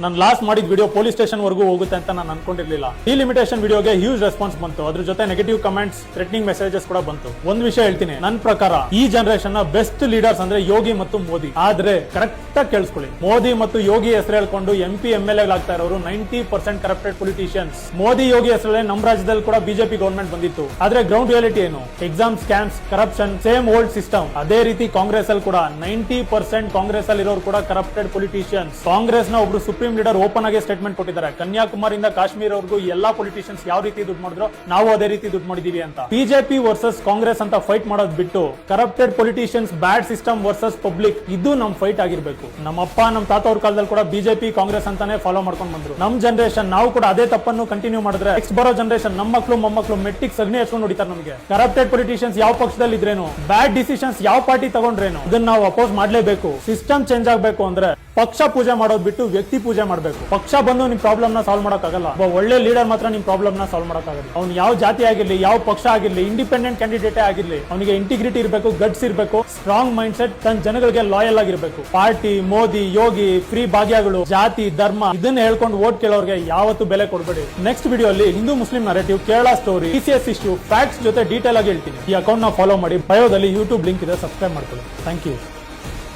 ನಾನು ಲಾಸ್ಟ್ ಮಾಡಿದ video police station ವರೆಗೂ ಹೋಗುತ್ತೆ ಅಂತ ನಾನು ಅನ್ಕೊಂಡಿರ್ಲಿಲ್ಲ. ಡಿಲಿಮಿಟೇಷನ್ ವಿಡಿಯೋಗೆ ಹ್ಯೂಜ್ ರೆಸ್ಪಾನ್ಸ್ ಬಂತು. ಅದ್ರ ಜೊತೆ ನೆಗೆಟಿವ್ ಕಮೆಂಟ್ಸ್, ಥ್ರೆಟನಿಂಗ್ ಮೆಸೇಜಸ್ ಕೂಡ ಬಂತು. ಒಂದ್ ವಿಷಯ ಹೇಳ್ತೀನಿ, ನನ್ನ ಪ್ರಕಾರ ಈ ಜನರೇಷನ್ ನ ಬೆಸ್ಟ್ ಲೀಡರ್ಸ್ ಅಂದ್ರೆ ಯೋಗಿ ಮತ್ತು ಮೋದಿ. ಆದ್ರೆ ಕರೆಕ್ಟ್ ಆಗಿ ಕೇಳಿಸ್ಕೊಳ್ಳಿ, ಮೋದಿ ಮತ್ತು ಯೋಗಿ ಹೆಸರು ಹೇಳ್ಕೊಂಡು MP MLA ಆಗ್ತಾ ಇರೋರು 90% ಕರಪ್ಟೆಡ್ ಪೊಲಿಟಿಷಿಯನ್ಸ್. ಮೋದಿ ಯೋಗಿ ಹೆಸರಲ್ಲೇ ನಮ್ಮ ರಾಜ್ಯದಲ್ಲಿ ಕೂಡ ಬಿಜೆಪಿ ಗವರ್ಮೆಂಟ್ ಬಂದಿತ್ತು. ಆದ್ರೆ ಗ್ರೌಂಡ್ ರಿಯಾಲಿಟಿ ಏನು? Exam scams, corruption, same old system. ಅದೇ ರೀತಿ ಕಾಂಗ್ರೆಸ್ ಅಲ್ಲಿ ಕೂಡ 90% ಕಾಂಗ್ರೆಸ್ ಅಲ್ಲಿ ಇರೋರು ಕೂಡ ಕರಪ್ಟೆಡ್ ಪೊಲಿಟಿಷಿಯನ್ಸ್. ಕಾಂಗ್ರೆಸ್ ನ ಒಬ್ರು ಸುಪ್ರೀಂ ಲೀಡರ್ ಓಪನ್ ಆಗಿ ಸ್ಟೇಟ್ಮೆಂಟ್ ಕೊಟ್ಟಿದ್ದಾರೆ, ಕನ್ಯಾಕುಮಾರಿಯಿಂದ ಕಾಶ್ಮೀರವರೆಗೂ ಎಲ್ಲಾ ಪೊಲಿಟಿಷಿಯನ್ಸ್ ಯಾವ ರೀತಿ ದುಡ್ಡು ಮಾಡಿದ್ರು ನಾವು ಅದೇ ರೀತಿ ದುಡ್ಡು ಮಾಡಿದೀವಿ ಅಂತ. ಬಿಜೆಪಿ ವರ್ಸಸ್ ಕಾಂಗ್ರೆಸ್ ಅಂತ ಫೈಟ್ ಮಾಡೋದ್ ಬಿಟ್ಟು ಕರಪ್ಟೆಡ್ ಪೊಲಿಟಿಷಿಯನ್ಸ್, ಬ್ಯಾಡ್ ಸಿಸ್ಟಮ್ ವರ್ಸಸ್ ಪಬ್ಲಿಕ್, ಇದು ನಮ್ ಫೈಟ್ ಆಗಿರ್ಬೇಕು. ನಮ್ಮಪ್ಪ ನಮ್ಮ ತಾತ ಅವ್ರ ಕಾಲದಲ್ಲಿ ಕೂಡ ಬಿಜೆಪಿ ಕಾಂಗ್ರೆಸ್ ಅಂತಾನೆ ಫಾಲೋ ಮಾಡ್ಕೊಂಡು ಬಂದ್ರು. ನಮ್ ಜನರೇಷನ್ ನಾವು ಕೂಡ ಅದೇ ತಪ್ಪನ್ನು ಕಂಟಿನ್ಯೂ ಮಾಡಿದ್ರೆ ನೆಕ್ಸ್ಟ್ ಬರೋ ಜನರೇಷನ್ ನಮ್ಮ ಮಕ್ಕಳು ಮೊಮ್ಮಕ್ಕಳು ಮೆಟ್ಟಿಗೆ ಸಗಣಿ ಹಚ್ಕೊಂಡು ನೋಡಿತಾರೆ ನಮಗೆ. ಕರಪ್ಟೆಡ್ ಪೊಲಿಟಿಷಿಯನ್ಸ್ ಯಾವ ಪಕ್ಷದಲ್ಲಿ ಇದ್ರೇನು, ಬ್ಯಾಡ್ ಡಿಸಿಷನ್ಸ್ ಯಾವ ಪಾರ್ಟಿ ತಗೊಂಡ್ರೇನು, ಇದನ್ನ ನಾವು ಅಪೋಸ್ ಮಾಡ್ಲೇಬೇಕು. ಸಿಸ್ಟಮ್ ಚೇಂಜ್ ಆಗ್ಬೇಕು ಅಂದ್ರೆ ಪಕ್ಷ ಪೂಜೆ ಮಾಡೋದ್ ಬಿಟ್ಟು ವ್ಯಕ್ತಿ ಪೂಜೆ ಮಾಡಬೇಕು. ಪಕ್ಷ ಬಂದು ನಿಮ್ ಪ್ರಾಬ್ಲಮ್ ನ ಸಾಲ್ವ್ ಮಾಡಕ್ಕಾಗಲ್ಲ. ಒಬ್ಬ ಒಳ್ಳೆ ಲೀಡರ್ ಮಾತ್ರ ನಿಮ್ ಪ್ರಾಬ್ಲಮ್ ನ ಸಾಲ್ವ್ ಮಾಡಕ್ಕಾಗಲ್ಲ. ಅವ್ನು ಯಾವ ಜಾತಿ ಆಗಿರ್ಲಿ, ಯಾವ ಪಕ್ಷ ಆಗಿರ್ಲಿ, ಇಂಡಿಪೆಂಡೆಂಟ್ ಕ್ಯಾಂಡಿಡೇಟ್ ಆಗಿರ್ಲಿ, ಅವನಿಗೆ ಇಂಟಿಗ್ರಿಟಿ ಇರಬೇಕು, ಗಟ್ಸ್ ಇರಬೇಕು, ಸ್ಟ್ರಾಂಗ್ ಮೈಂಡ್ ಸೆಟ್, ತನ್ನ ಜನಗಳಿಗೆ ಲಾಯಲ್ ಆಗಿರ್ಬೇಕು. ಪಾರ್ಟಿ, ಮೋದಿ, ಯೋಗಿ, ಫ್ರೀ ಭಾಗ್ಯಗಳು, ಜಾತಿ, ಧರ್ಮ ಇದನ್ನ ಹೇಳ್ಕೊಂಡು ವೋಟ್ ಕೇಳೋರ್ಗೆ ಯಾವತ್ತು ಬೆಲೆ ಕೊಡಬೇಡಿ. ನೆಕ್ಸ್ಟ್ ವಿಡಿಯೋ ಅಲ್ಲಿ Hindu Muslim narrative, Kerala story, TCS issue, facts ಜೊತೆ ಡೀಟೇಲ್ ಆಗಿ ಹೇಳ್ತೀನಿ. ಈ ಅಕೌಂಟ್ ನ ಫಾಲೋ ಮಾಡಿ. ಬಯೋದಲ್ಲಿ ಯೂಟ್ಯೂಬ್ ಲಿಂಕ್ ಇದೆ, ಸಬ್ಸ್ಕ್ರೈಬ್ ಮಾಡ್ಕೊಳ್ಳಿ. Thank you.